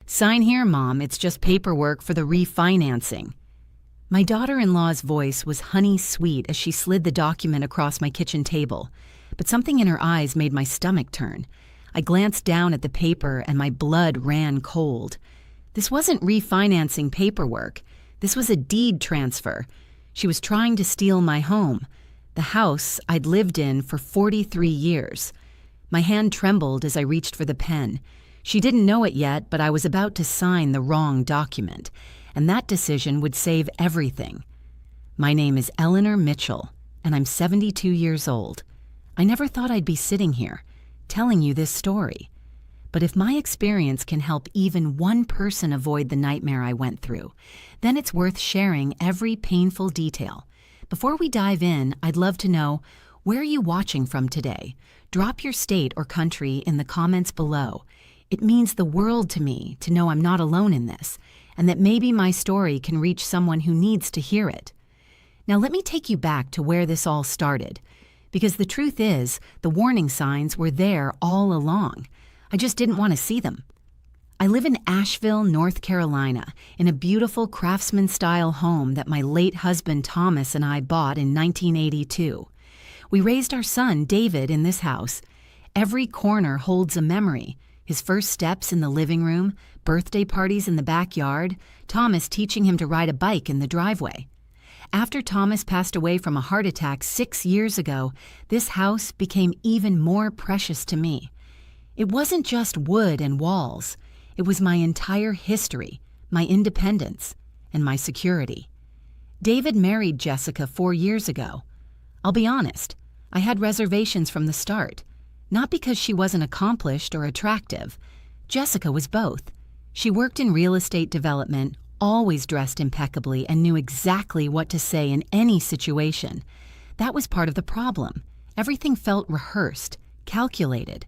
"Sign here, Mom, it's just paperwork for the refinancing." My daughter-in-law's voice was honey-sweet as she slid the document across my kitchen table, but something in her eyes made my stomach turn. I glanced down at the paper and my blood ran cold. This wasn't refinancing paperwork. This was a deed transfer. She was trying to steal my home, the house I'd lived in for 43 years. My hand trembled as I reached for the pen. She didn't know it yet, but I was about to sign the wrong document, and that decision would save everything. My name is Eleanor Mitchell, and I'm 72 years old. I never thought I'd be sitting here, telling you this story. But if my experience can help even one person avoid the nightmare I went through, then it's worth sharing every painful detail. Before we dive in, I'd love to know, where are you watching from today? Drop your state or country in the comments below. It means the world to me to know I'm not alone in this, and that maybe my story can reach someone who needs to hear it. Now let me take you back to where this all started, because the truth is, the warning signs were there all along. I just didn't want to see them. I live in Asheville, North Carolina, in a beautiful craftsman-style home that my late husband Thomas and I bought in 1982. We raised our son, David, in this house. Every corner holds a memory. His first steps in the living room, birthday parties in the backyard, Thomas teaching him to ride a bike in the driveway. After Thomas passed away from a heart attack 6 years ago, this house became even more precious to me. It wasn't just wood and walls. It was my entire history, my independence, and my security. David married Jessica 4 years ago. I'll be honest, I had reservations from the start. Not because she wasn't accomplished or attractive. Jessica was both. She worked in real estate development, always dressed impeccably, and knew exactly what to say in any situation. That was part of the problem. Everything felt rehearsed, calculated.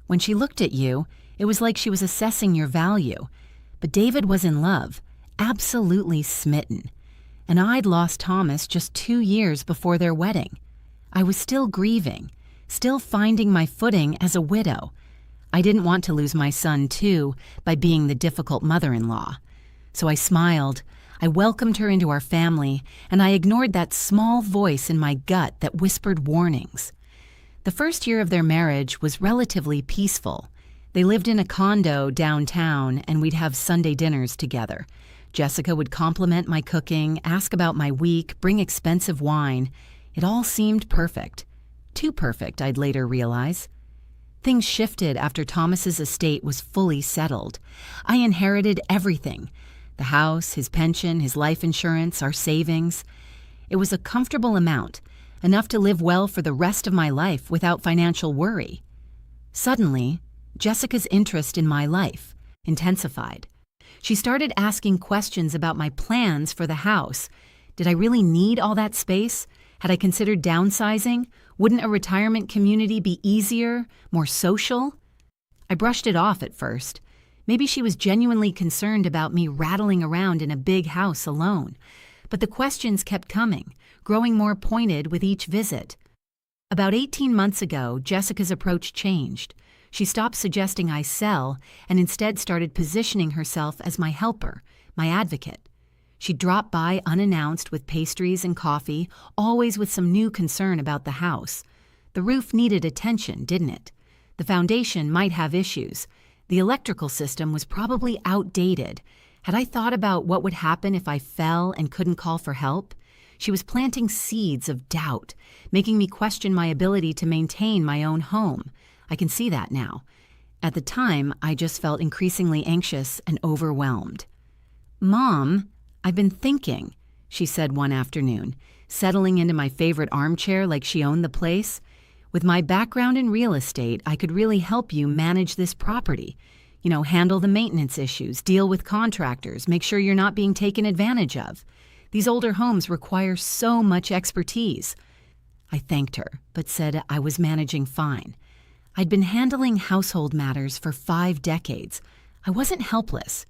When she looked at you, it was like she was assessing your value. But David was in love, absolutely smitten. And I'd lost Thomas just 2 years before their wedding. I was still grieving, still finding my footing as a widow. I didn't want to lose my son, too, by being the difficult mother-in-law. So I smiled, I welcomed her into our family, and I ignored that small voice in my gut that whispered warnings. The first year of their marriage was relatively peaceful. They lived in a condo downtown, and we'd have Sunday dinners together. Jessica would compliment my cooking, ask about my week, bring expensive wine. It all seemed perfect. Too perfect, I'd later realize. Things shifted after Thomas's estate was fully settled. I inherited everything: the house, his pension, his life insurance, our savings. It was a comfortable amount, enough to live well for the rest of my life without financial worry. Suddenly, Jessica's interest in my life intensified. She started asking questions about my plans for the house. Did I really need all that space? Had I considered downsizing? Wouldn't a retirement community be easier, more social? I brushed it off at first. Maybe she was genuinely concerned about me rattling around in a big house alone. But the questions kept coming, growing more pointed with each visit. About 18 months ago, Jessica's approach changed. She stopped suggesting I sell and instead started positioning herself as my helper, my advocate. She'd drop by unannounced with pastries and coffee, always with some new concern about the house. The roof needed attention, didn't it? The foundation might have issues. The electrical system was probably outdated. Had I thought about what would happen if I fell and couldn't call for help? She was planting seeds of doubt, making me question my ability to maintain my own home. I can see that now. At the time, I just felt increasingly anxious and overwhelmed. "Mom, I've been thinking," she said one afternoon, settling into my favorite armchair like she owned the place. "With my background in real estate, I could really help you manage this property. Handle the maintenance issues, deal with contractors, make sure you're not being taken advantage of. These older homes require so much expertise." I thanked her, but said I was managing fine. I'd been handling household matters for 5 decades. I wasn't helpless.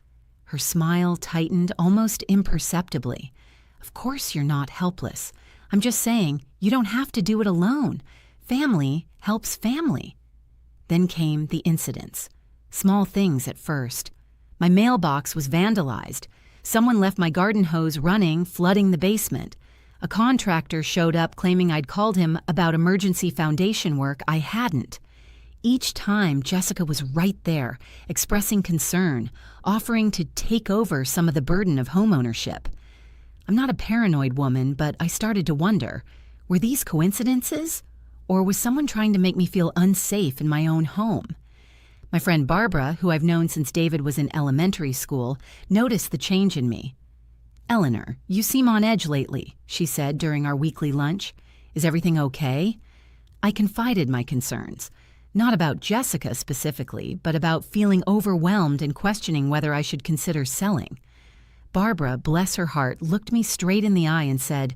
Her smile tightened almost imperceptibly. "Of course you're not helpless. I'm just saying, you don't have to do it alone. Family helps family." Then came the incidents. Small things at first. My mailbox was vandalized. Someone left my garden hose running, flooding the basement. A contractor showed up claiming I'd called him about emergency foundation work I hadn't. Each time, Jessica was right there, expressing concern, offering to take over some of the burden of homeownership. I'm not a paranoid woman, but I started to wonder, were these coincidences? Or was someone trying to make me feel unsafe in my own home? My friend Barbara, who I've known since David was in elementary school, noticed the change in me. "Eleanor, you seem on edge lately," she said during our weekly lunch. "Is everything okay?" I confided my concerns, not about Jessica specifically, but about feeling overwhelmed and questioning whether I should consider selling. Barbara, bless her heart, looked me straight in the eye and said,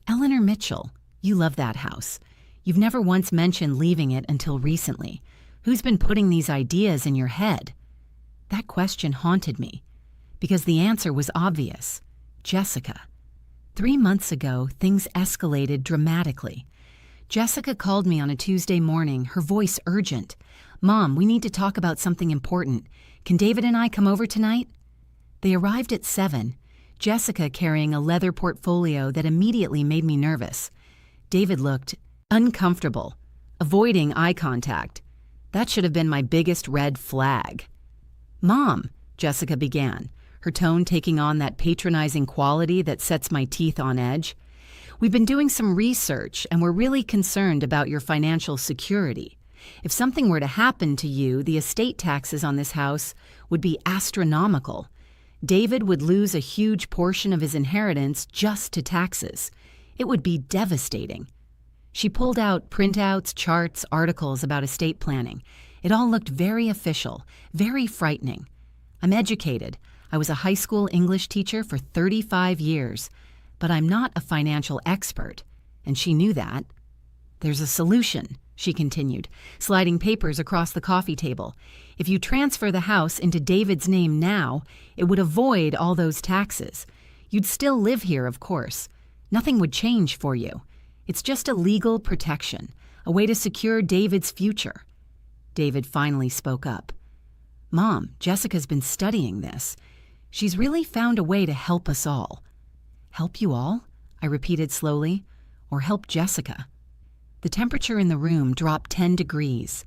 "Eleanor Mitchell, you love that house. You've never once mentioned leaving it until recently. Who's been putting these ideas in your head?" That question haunted me, because the answer was obvious. Jessica. 3 months ago, things escalated dramatically. Jessica called me on a Tuesday morning, her voice urgent. "Mom, we need to talk about something important. Can David and I come over tonight?" They arrived at 7, Jessica carrying a leather portfolio that immediately made me nervous. David looked uncomfortable, avoiding eye contact. That should have been my biggest red flag. "Mom," Jessica began, her tone taking on that patronizing quality that sets my teeth on edge. "We've been doing some research, and we're really concerned about your financial security. If something were to happen to you, the estate taxes on this house would be astronomical. David would lose a huge portion of his inheritance just to taxes. It would be devastating." She pulled out printouts, charts, articles about estate planning. It all looked very official, very frightening. I'm educated. I was a high school English teacher for 35 years, but I'm not a financial expert, and she knew that. "There's a solution," she continued, sliding papers across the coffee table. "If you transfer the house into David's name now, it would avoid all those taxes. You'd still live here, of course. Nothing would change for you. It's just a legal protection, a way to secure David's future." David finally spoke up. "Mom, Jessica's been studying this. She's really found a way to help us all." "Help you all?" I repeated slowly. "Or help Jessica?" The temperature in the room dropped 10 degrees.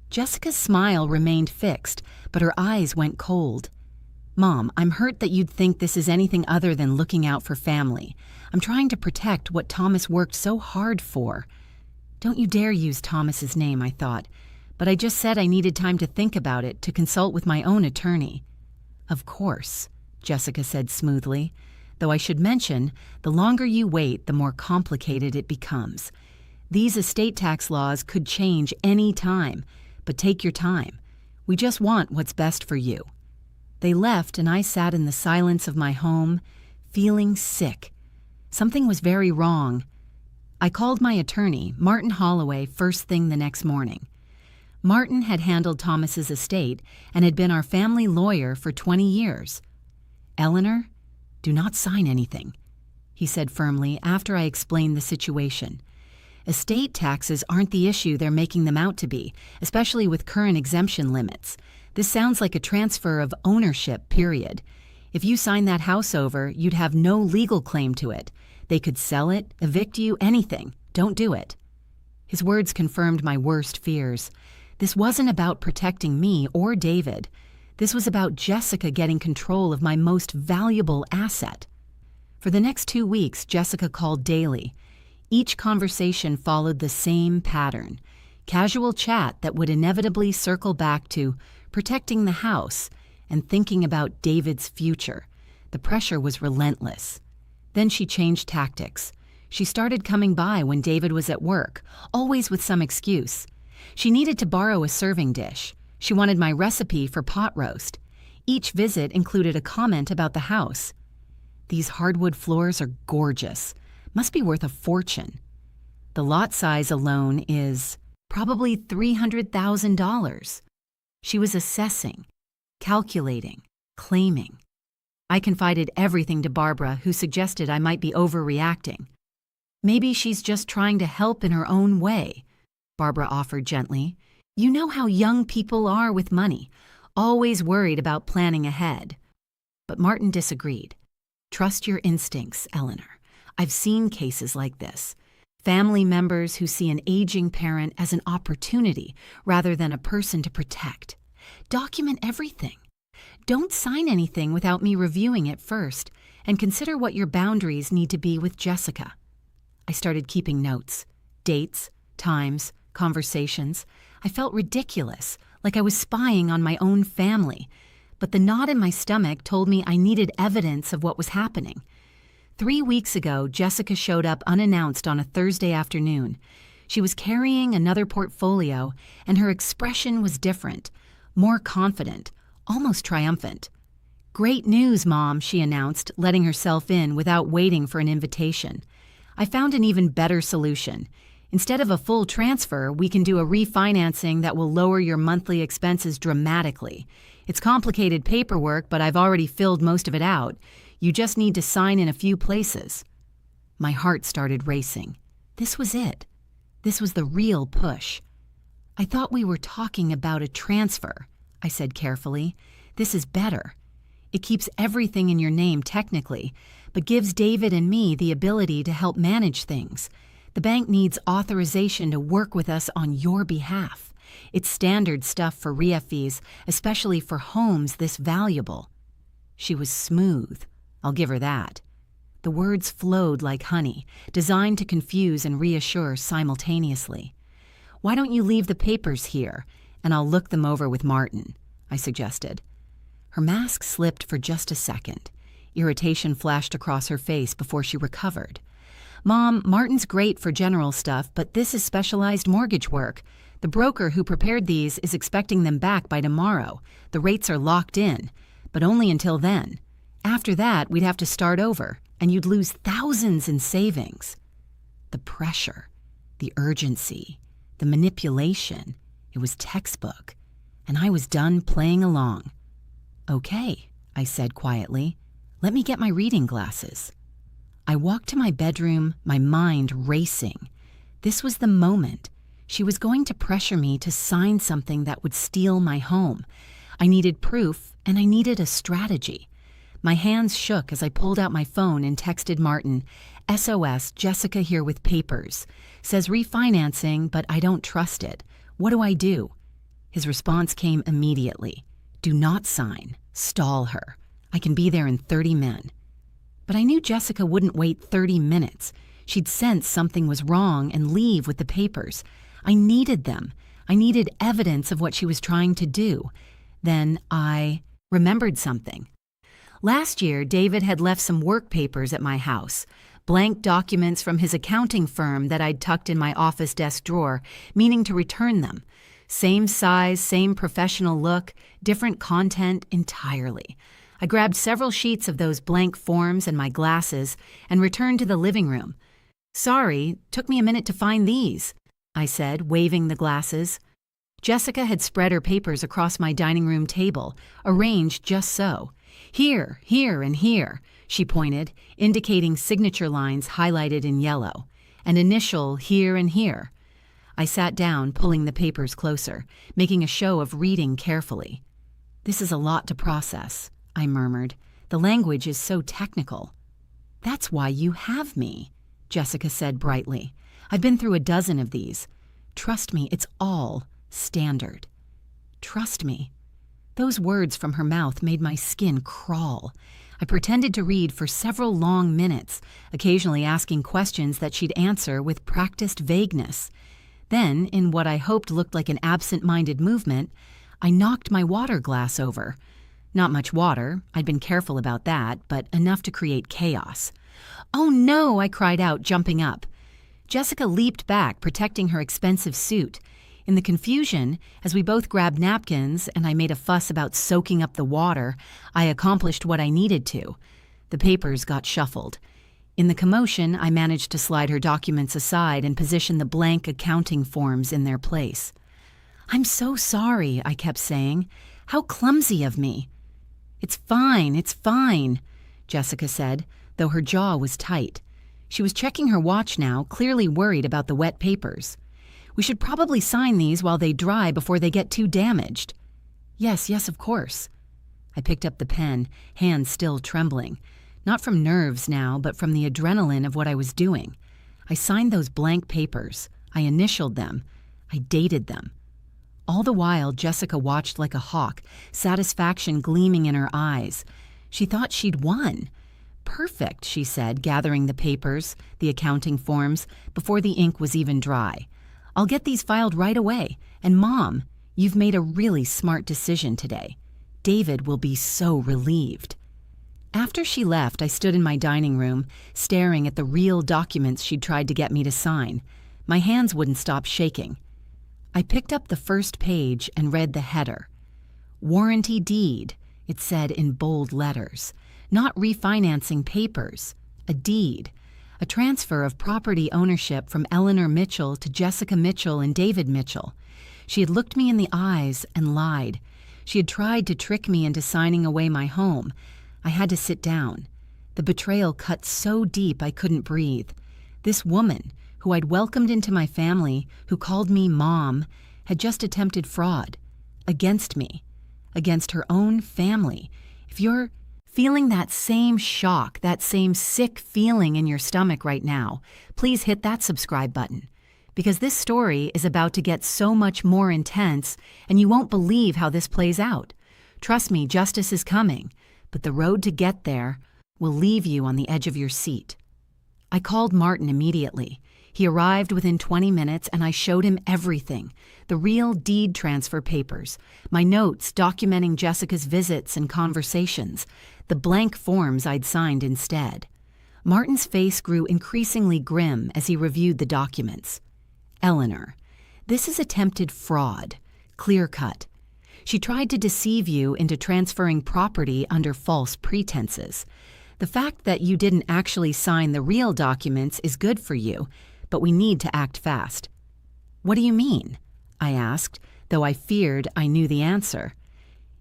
Jessica's smile remained fixed, but her eyes went cold. "Mom, I'm hurt that you'd think this is anything other than looking out for family. I'm trying to protect what Thomas worked so hard for." Don't you dare use Thomas's name, I thought, but I just said I needed time to think about it, to consult with my own attorney. "Of course," Jessica said smoothly, "though I should mention, the longer you wait, the more complicated it becomes. These estate tax laws could change any time, but take your time. We just want what's best for you." They left, and I sat in the silence of my home, feeling sick. Something was very wrong. I called my attorney, Martin Holloway, first thing the next morning. Martin had handled Thomas's estate and had been our family lawyer for 20 years. "Eleanor, do not sign anything," he said firmly after I explained the situation. "Estate taxes aren't the issue they're making them out to be, especially with current exemption limits. This sounds like a transfer of ownership, period. If you sign that house over, you'd have no legal claim to it. They could sell it, evict you, anything. Don't do it." His words confirmed my worst fears. This wasn't about protecting me or David. This was about Jessica getting control of my most valuable asset. For the next 2 weeks, Jessica called daily. Each conversation followed the same pattern. Casual chat that would inevitably circle back to protecting the house and thinking about David's future. The pressure was relentless. Then she changed tactics. She started coming by when David was at work, always with some excuse. She needed to borrow a serving dish. She wanted my recipe for pot roast. Each visit included a comment about the house. "These hardwood floors are gorgeous. Must be worth a fortune. The lot size alone is probably $300,000. She was assessing, calculating, claiming. I confided everything to Barbara, who suggested I might be overreacting. "Maybe she's just trying to help in her own way," Barbara offered gently. "You know how young people are with money. always worried about planning ahead. But Martin disagreed. Trust your instincts, Eleanor. I've seen cases like this. Family members who see an aging parent as an opportunity rather than a person to protect. Document everything. Don't sign anything without me reviewing it first, and consider what your boundaries need to be with Jessica. I started keeping notes. Dates, times, conversations. I felt ridiculous, like I was spying on my own family. But the knot in my stomach told me I needed evidence of what was happening. 3 weeks ago, Jessica showed up unannounced on a Thursday afternoon. She was carrying another portfolio, and her expression was different, more confident, almost triumphant. "Great news, Mom," she announced, letting herself in without waiting for an invitation. "I found an even better solution. Instead of a full transfer, we can do a refinancing that will lower your monthly expenses dramatically. It's complicated paperwork, but I've already filled most of it out. You just need to sign in a few places." My heart started racing. This was it. This was the real push. "I thought we were talking about a transfer," I said carefully. "This is better. It keeps everything in your name technically, but gives David and me the ability to help manage things. The bank needs authorization to work with us on your behalf. It's standard stuff for REFIs, especially for homes this valuable." She was smooth. I'll give her that. The words flowed like honey, designed to confuse and reassure simultaneously. "Why don't you leave the papers here, and I'll look them over with Martin," I suggested. Her mask slipped for just a second. Irritation flashed across her face before she recovered. "Mom, Martin's great for general stuff, but this is specialized mortgage work. The broker who prepared these is expecting them back by tomorrow. The rates are locked in, but only until then. After that, we'd have to start over, and you'd lose thousands in savings." The pressure, the urgency, the manipulation, it was textbook, and I was done playing along. "Okay," I said quietly. "Let me get my reading glasses." I walked to my bedroom, my mind racing. This was the moment. She was going to pressure me to sign something that would steal my home. I needed proof, and I needed a strategy. My hands shook as I pulled out my phone and texted Martin, "SOS, Jessica here with papers. Says refinancing, but I don't trust it. What do I do?" His response came immediately. "Do not sign. Stall her. I can be there in 30 minutes. But I knew Jessica wouldn't wait 30 minutes. She'd sense something was wrong and leave with the papers. I needed them. I needed evidence of what she was trying to do. Then I remembered something. Last year, David had left some work papers at my house, blank documents from his accounting firm that I'd tucked in my office desk drawer, meaning to return them. Same size, same professional look, different content entirely. I grabbed several sheets of those blank forms and my glasses and returned to the living room. "Sorry, took me a minute to find these," I said, waving the glasses. Jessica had spread her papers across my dining room table, arranged just so. "Here, here, and here," she pointed, indicating signature lines highlighted in yellow, an initial here and here. I sat down, pulling the papers closer, making a show of reading carefully. "This is a lot to process," I murmured. "The language is so technical." "That's why you have me," Jessica said brightly. "I've been through a dozen of these. Trust me, it's all standard." Trust me. Those words from her mouth made my skin crawl. I pretended to read for several long minutes, occasionally asking questions that she'd answer with practiced vagueness. Then, in what I hoped looked like an absent-minded movement, I knocked my water glass over. Not much water, I'd been careful about that, but enough to create chaos. "Oh no!" I cried out, jumping up. Jessica leaped back, protecting her expensive suit. In the confusion, as we both grabbed napkins and I made a fuss about soaking up the water, I accomplished what I needed to. The papers got shuffled. In the commotion, I managed to slide her documents aside and position the blank accounting forms in their place. "I'm so sorry," I kept saying. "How clumsy of me." It's fine," Jessica said, though her jaw was tight. She was checking her watch now, clearly worried about the wet papers. "We should probably sign these while they dry before they get too damaged." Yes, yes, of course. I picked up the pen, hands still trembling. Not from nerves now, but from the adrenaline of what I was doing. I signed those blank papers. I initialed them. I dated them. All the while, Jessica watched like a hawk, satisfaction gleaming in her eyes. She thought she'd won. Perfect, she said, gathering the papers, the accounting forms, before the ink was even dry. I'll get these filed right away. And Mom, you've made a really smart decision today. David will be so relieved. After she left, I stood in my dining room, staring at the real documents she'd tried to get me to sign. My hands wouldn't stop shaking. I picked up the first page and read the header. Warranty deed, it said in bold letters. Not refinancing papers, a deed. A transfer of property ownership from Eleanor Mitchell to Jessica Mitchell and David Mitchell. She had looked me in the eyes and lied. She had tried to trick me into signing away my home. I had to sit down. The betrayal cut so deep I couldn't breathe. This woman, who I'd welcomed into my family, who called me Mom, had just attempted fraud. Against me. Against her own family. If you're feeling that same shock, that same sick feeling in your stomach right now, please hit that subscribe button. Because this story is about to get so much more intense, and you won't believe how this plays out. Trust me, justice is coming, but the road to get there will leave you on the edge of your seat. I called Martin immediately. He arrived within 20 minutes, and I showed him everything. The real deed transfer papers, my notes documenting Jessica's visits and conversations, the blank forms I'd signed instead. Martin's face grew increasingly grim as he reviewed the documents. Eleanor, this is attempted fraud, clear-cut. She tried to deceive you into transferring property under false pretenses. The fact that you didn't actually sign the real documents is good for you, but we need to act fast. What do you mean? I asked, though I feared I knew the answer.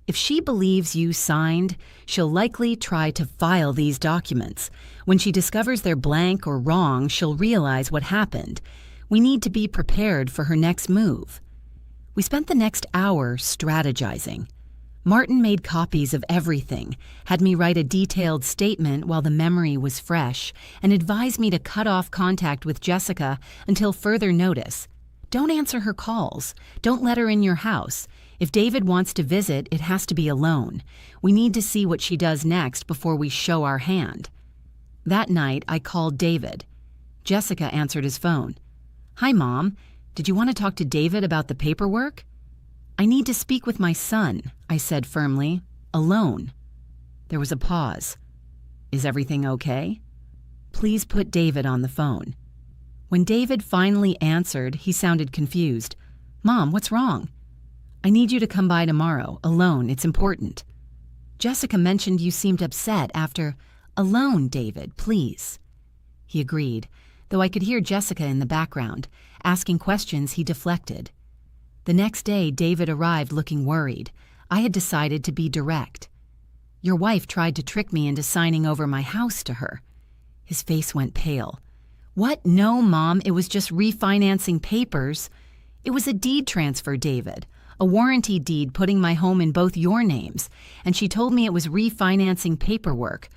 If she believes you signed, she'll likely try to file these documents. When she discovers they're blank or wrong, she'll realize what happened. We need to be prepared for her next move. We spent the next hour strategizing. Martin made copies of everything, had me write a detailed statement while the memory was fresh, and advised me to cut off contact with Jessica until further notice. Don't answer her calls. Don't let her in your house. If David wants to visit, it has to be alone. We need to see what she does next before we show our hand. That night, I called David. Jessica answered his phone. Hi, Mom. Did you want to talk to David about the paperwork? I need to speak with my son, I said firmly. Alone. There was a pause. Is everything okay? Please put David on the phone. When David finally answered, he sounded confused. Mom, what's wrong? I need you to come by tomorrow, alone. It's important. Jessica mentioned you seemed upset after. Alone, David, please. He agreed, though I could hear Jessica in the background, asking questions he deflected. The next day, David arrived looking worried. I had decided to be direct. Your wife tried to trick me into signing over my house to her. His face went pale. What? No, Mom, it was just refinancing papers. It was a deed transfer, David. A warranty deed putting my home in both your names, and she told me it was refinancing paperwork.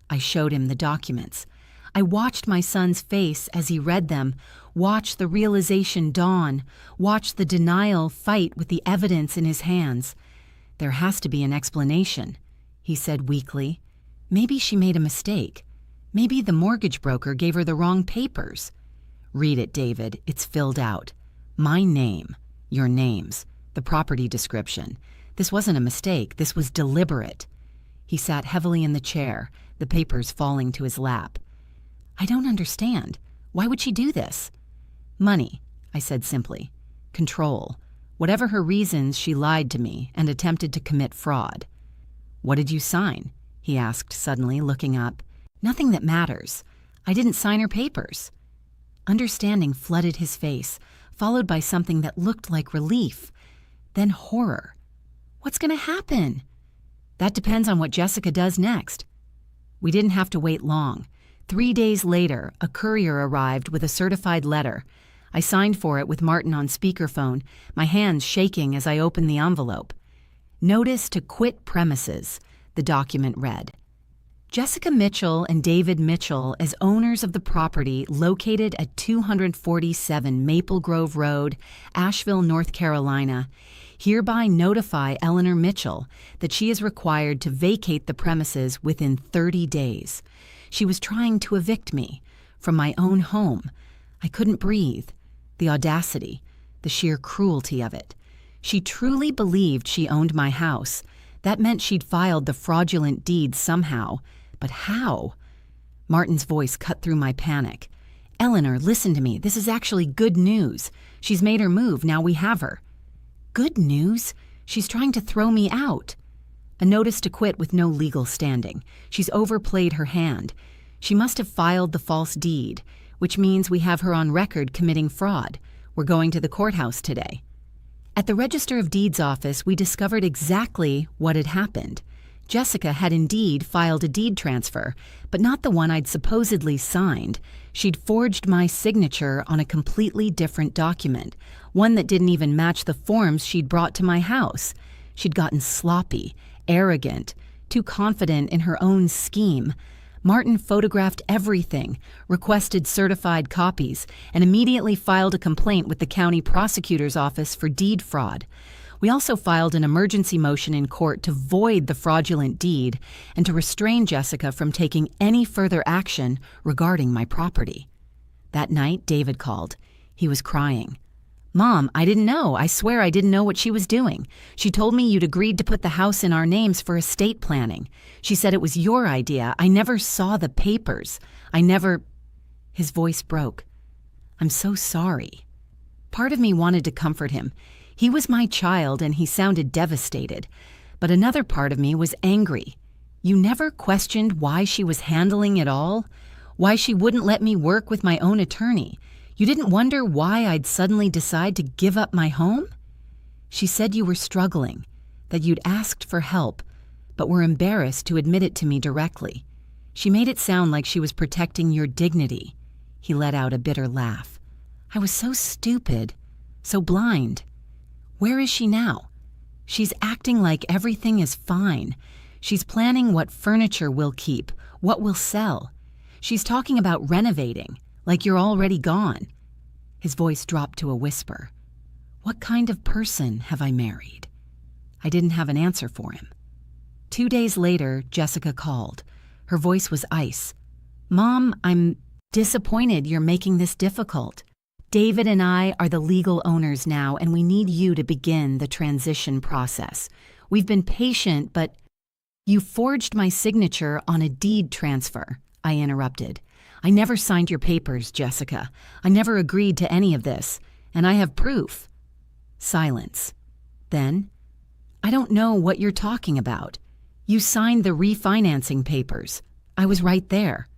I showed him the documents. I watched my son's face as he read them, watched the realization dawn, watched the denial fight with the evidence in his hands. There has to be an explanation, he said weakly. Maybe she made a mistake. Maybe the mortgage broker gave her the wrong papers. Read it, David. It's filled out. My name, your names, the property description. This wasn't a mistake. This was deliberate. He sat heavily in the chair, the papers falling to his lap. I don't understand. Why would she do this? Money, I said simply. Control. Whatever her reasons, she lied to me and attempted to commit fraud. What did you sign? He asked suddenly, looking up. Nothing that matters. I didn't sign her papers. Understanding flooded his face, followed by something that looked like relief, then horror. What's going to happen? That depends on what Jessica does next. We didn't have to wait long. 3 days later, a courier arrived with a certified letter. I signed for it with Martin on speakerphone, my hands shaking as I opened the envelope. Notice to quit premises, the document read. Jessica Mitchell and David Mitchell, as owners of the property located at 247 Maple Grove Road, Asheville, North Carolina, hereby notify Eleanor Mitchell that she is required to vacate the premises within 30 days. She was trying to evict me from my own home. I couldn't breathe. The audacity, the sheer cruelty of it. She truly believed she owned my house. That meant she'd filed the fraudulent deed somehow. But how? Martin's voice cut through my panic. Eleanor, listen to me. This is actually good news. She's made her move. Now we have her. Good news? She's trying to throw me out. A notice to quit with no legal standing. She's overplayed her hand. She must have filed the false deed, which means we have her on record committing fraud. We're going to the courthouse today. At the Register of Deeds office, we discovered exactly what had happened. Jessica had indeed filed a deed transfer, but not the one I'd supposedly signed. She'd forged my signature on a completely different document, one that didn't even match the forms she'd brought to my house. She'd gotten sloppy, arrogant, too confident in her own scheme. Martin photographed everything, requested certified copies, and immediately filed a complaint with the county prosecutor's office for deed fraud. We also filed an emergency motion in court to void the fraudulent deed and to restrain Jessica from taking any further action regarding my property. That night, David called. He was crying. Mom, I didn't know. I swear I didn't know what she was doing. She told me you'd agreed to put the house in our names for estate planning. She said it was your idea. I never saw the papers. His voice broke. I'm so sorry. Part of me wanted to comfort him. He was my child and he sounded devastated. But another part of me was angry. You never questioned why she was handling it all? Why she wouldn't let me work with my own attorney? You didn't wonder why I'd suddenly decide to give up my home? She said you were struggling, that you'd asked for help, but were embarrassed to admit it to me directly. She made it sound like she was protecting your dignity. He let out a bitter laugh. I was so stupid, so blind. Where is she now? She's acting like everything is fine. She's planning what furniture we'll keep, what we'll sell. She's talking about renovating, like you're already gone. His voice dropped to a whisper. What kind of person have I married? I didn't have an answer for him. 2 days later, Jessica called. Her voice was ice. Mom, I'm disappointed you're making this difficult. David and I are the legal owners now, and we need you to begin the transition process. We've been patient, but you forged my signature on a deed transfer, I interrupted. I never signed your papers, Jessica. I never agreed to any of this, and I have proof. Silence. Then, I don't know what you're talking about. You signed the refinancing papers. I was right there.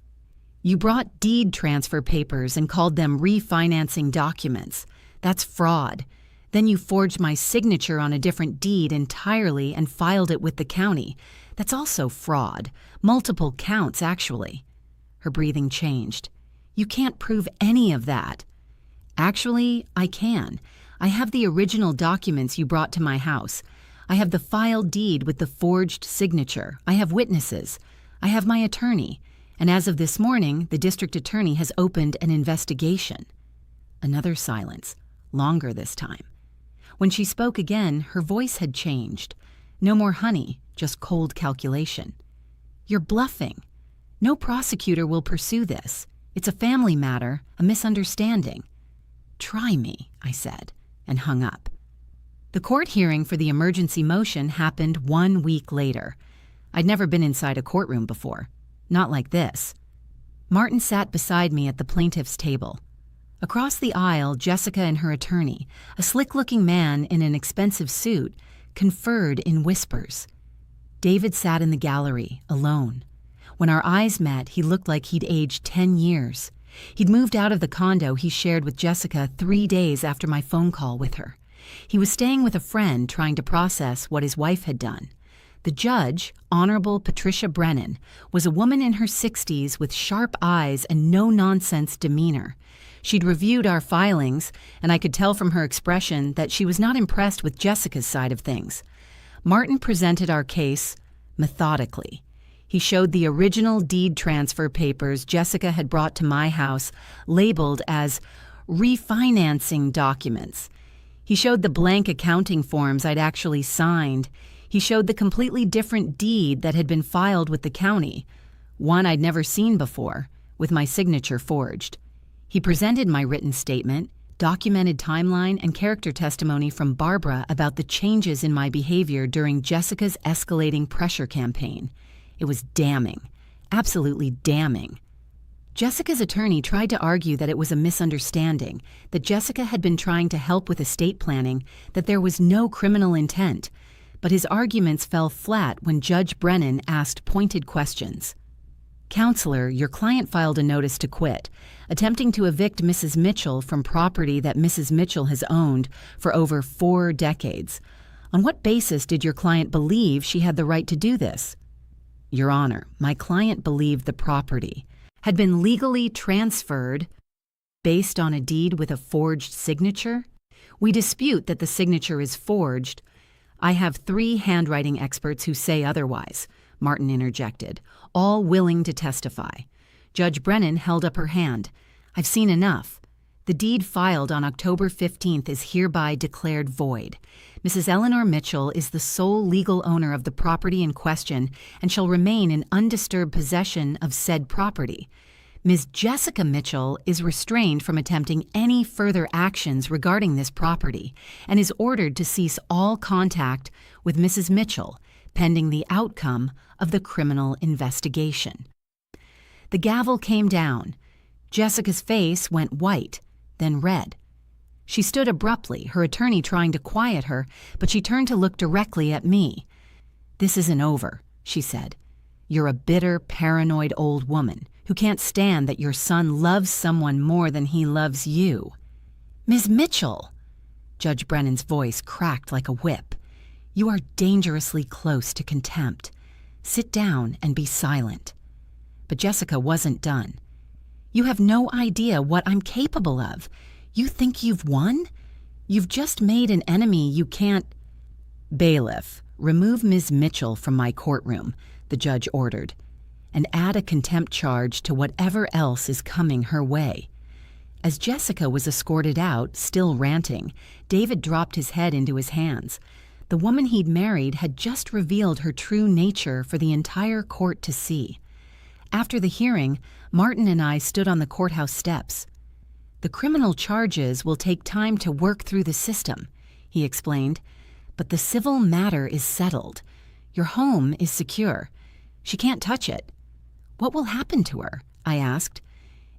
You brought deed transfer papers and called them refinancing documents. That's fraud. Then you forged my signature on a different deed entirely and filed it with the county. That's also fraud. Multiple counts, actually. Her breathing changed. You can't prove any of that. Actually, I can. I have the original documents you brought to my house. I have the filed deed with the forged signature. I have witnesses. I have my attorney. And as of this morning, the district attorney has opened an investigation. Another silence, longer this time. When she spoke again, her voice had changed. No more honey, just cold calculation. You're bluffing. No prosecutor will pursue this. It's a family matter, a misunderstanding. Try me, I said, and hung up. The court hearing for the emergency motion happened 1 week later. I'd never been inside a courtroom before. Not like this. Martin sat beside me at the plaintiff's table. Across the aisle, Jessica and her attorney, a slick-looking man in an expensive suit, conferred in whispers. David sat in the gallery, alone. When our eyes met, he looked like he'd aged 10 years. He'd moved out of the condo he shared with Jessica 3 days after my phone call with her. He was staying with a friend trying to process what his wife had done. The judge, Honorable Patricia Brennan, was a woman in her 60s with sharp eyes and no-nonsense demeanor. She'd reviewed our filings, and I could tell from her expression that she was not impressed with Jessica's side of things. Martin presented our case methodically. He showed the original deed transfer papers Jessica had brought to my house, labeled as refinancing documents. He showed the blank accounting forms I'd actually signed. He showed the completely different deed that had been filed with the county, one I'd never seen before, with my signature forged. He presented my written statement, documented timeline, and character testimony from Barbara about the changes in my behavior during Jessica's escalating pressure campaign. It was damning, absolutely damning. Jessica's attorney tried to argue that it was a misunderstanding, that Jessica had been trying to help with estate planning, that there was no criminal intent, but his arguments fell flat when Judge Brennan asked pointed questions. "Counselor, your client filed a notice to quit, attempting to evict Mrs. Mitchell from property that Mrs. Mitchell has owned for over 4 decades. On what basis did your client believe she had the right to do this?" "Your Honor, my client believed the property had been legally transferred based on a deed with a forged signature. We dispute that the signature is forged. I have 3 handwriting experts who say otherwise," Martin interjected, all willing to testify. Judge Brennan held up her hand. "I've seen enough. The deed filed on October 15th is hereby declared void. Mrs. Eleanor Mitchell is the sole legal owner of the property in question and shall remain in undisturbed possession of said property. Ms. Jessica Mitchell is restrained from attempting any further actions regarding this property and is ordered to cease all contact with Mrs. Mitchell pending the outcome of the criminal investigation." The gavel came down. Jessica's face went white, then red. She stood abruptly, her attorney trying to quiet her, but she turned to look directly at me. "This isn't over," she said. "You're a bitter, paranoid old woman who can't stand that your son loves someone more than he loves you." "Ms. Mitchell!" Judge Brennan's voice cracked like a whip. "You are dangerously close to contempt. Sit down and be silent." But Jessica wasn't done. "You have no idea what I'm capable of. You think you've won? You've just made an enemy you can't—" "Bailiff, remove Ms. Mitchell from my courtroom," the judge ordered, "and add a contempt charge to whatever else is coming her way." As Jessica was escorted out, still ranting, David dropped his head into his hands. The woman he'd married had just revealed her true nature for the entire court to see. After the hearing, Martin and I stood on the courthouse steps. "The criminal charges will take time to work through the system," he explained, "but the civil matter is settled. Your home is secure. She can't touch it." "What will happen to her?" I asked.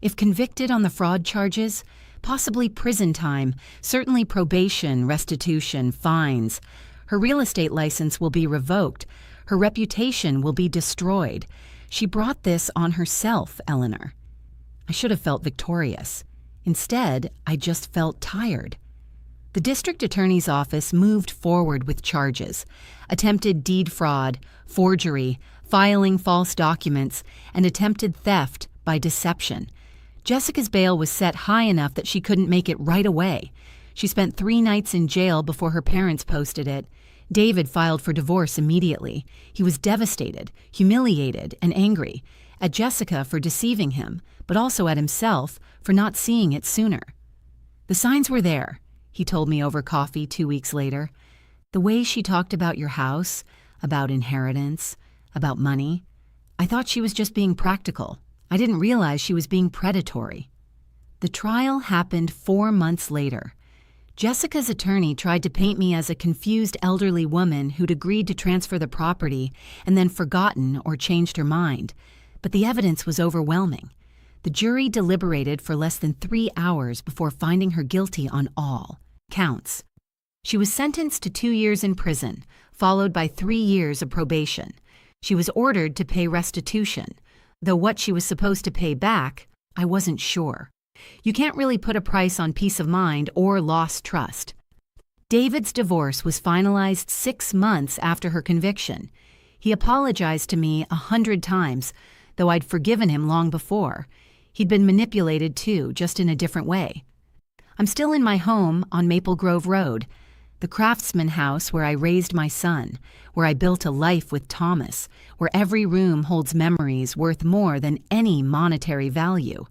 "If convicted on the fraud charges, possibly prison time, certainly probation, restitution, fines. Her real estate license will be revoked. Her reputation will be destroyed. She brought this on herself, Eleanor." I should have felt victorious. Instead, I just felt tired. The district attorney's office moved forward with charges: attempted deed fraud, forgery, filing false documents, and attempted theft by deception. Jessica's bail was set high enough that she couldn't make it right away. She spent 3 nights in jail before her parents posted it. David filed for divorce immediately. He was devastated, humiliated, and angry at Jessica for deceiving him, but also at himself for not seeing it sooner. "The signs were there," he told me over coffee 2 weeks later. "The way she talked about your house, about inheritance, about money. I thought she was just being practical. I didn't realize she was being predatory." The trial happened 4 months later. Jessica's attorney tried to paint me as a confused elderly woman who'd agreed to transfer the property and then forgotten or changed her mind, but the evidence was overwhelming. The jury deliberated for less than 3 hours before finding her guilty on all counts. She was sentenced to 2 years in prison, followed by 3 years of probation. She was ordered to pay restitution, though what she was supposed to pay back, I wasn't sure. You can't really put a price on peace of mind or lost trust. David's divorce was finalized 6 months after her conviction. He apologized to me 100 times, though I'd forgiven him long before. He'd been manipulated too, just in a different way. I'm still in my home on Maple Grove Road. The Craftsman house where I raised my son, where I built a life with Thomas, where every room holds memories worth more than any monetary value.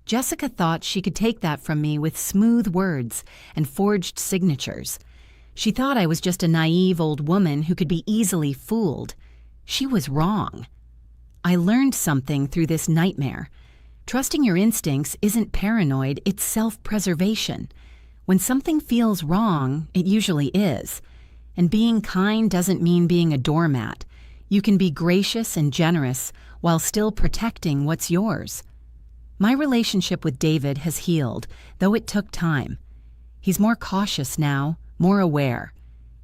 Jessica thought she could take that from me with smooth words and forged signatures. She thought I was just a naive old woman who could be easily fooled. She was wrong. I learned something through this nightmare. Trusting your instincts isn't paranoid, it's self-preservation. When something feels wrong, it usually is. And being kind doesn't mean being a doormat. You can be gracious and generous while still protecting what's yours. My relationship with David has healed, though it took time. He's more cautious now, more aware.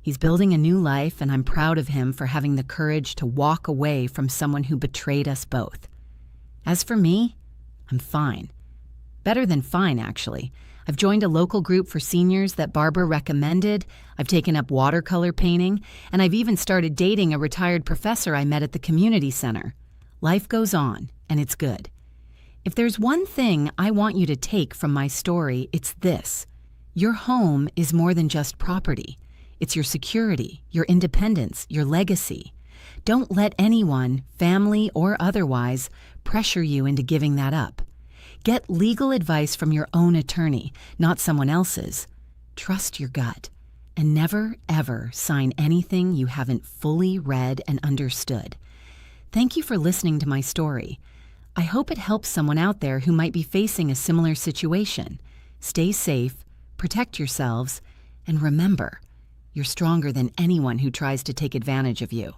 He's building a new life, and I'm proud of him for having the courage to walk away from someone who betrayed us both. As for me, I'm fine. Better than fine, actually. I've joined a local group for seniors that Barbara recommended, I've taken up watercolor painting, and I've even started dating a retired professor I met at the community center. Life goes on, and it's good. If there's one thing I want you to take from my story, it's this. Your home is more than just property. It's your security, your independence, your legacy. Don't let anyone, family or otherwise, pressure you into giving that up. Get legal advice from your own attorney, not someone else's. Trust your gut, and never, ever sign anything you haven't fully read and understood. Thank you for listening to my story. I hope it helps someone out there who might be facing a similar situation. Stay safe, protect yourselves, and remember, you're stronger than anyone who tries to take advantage of you.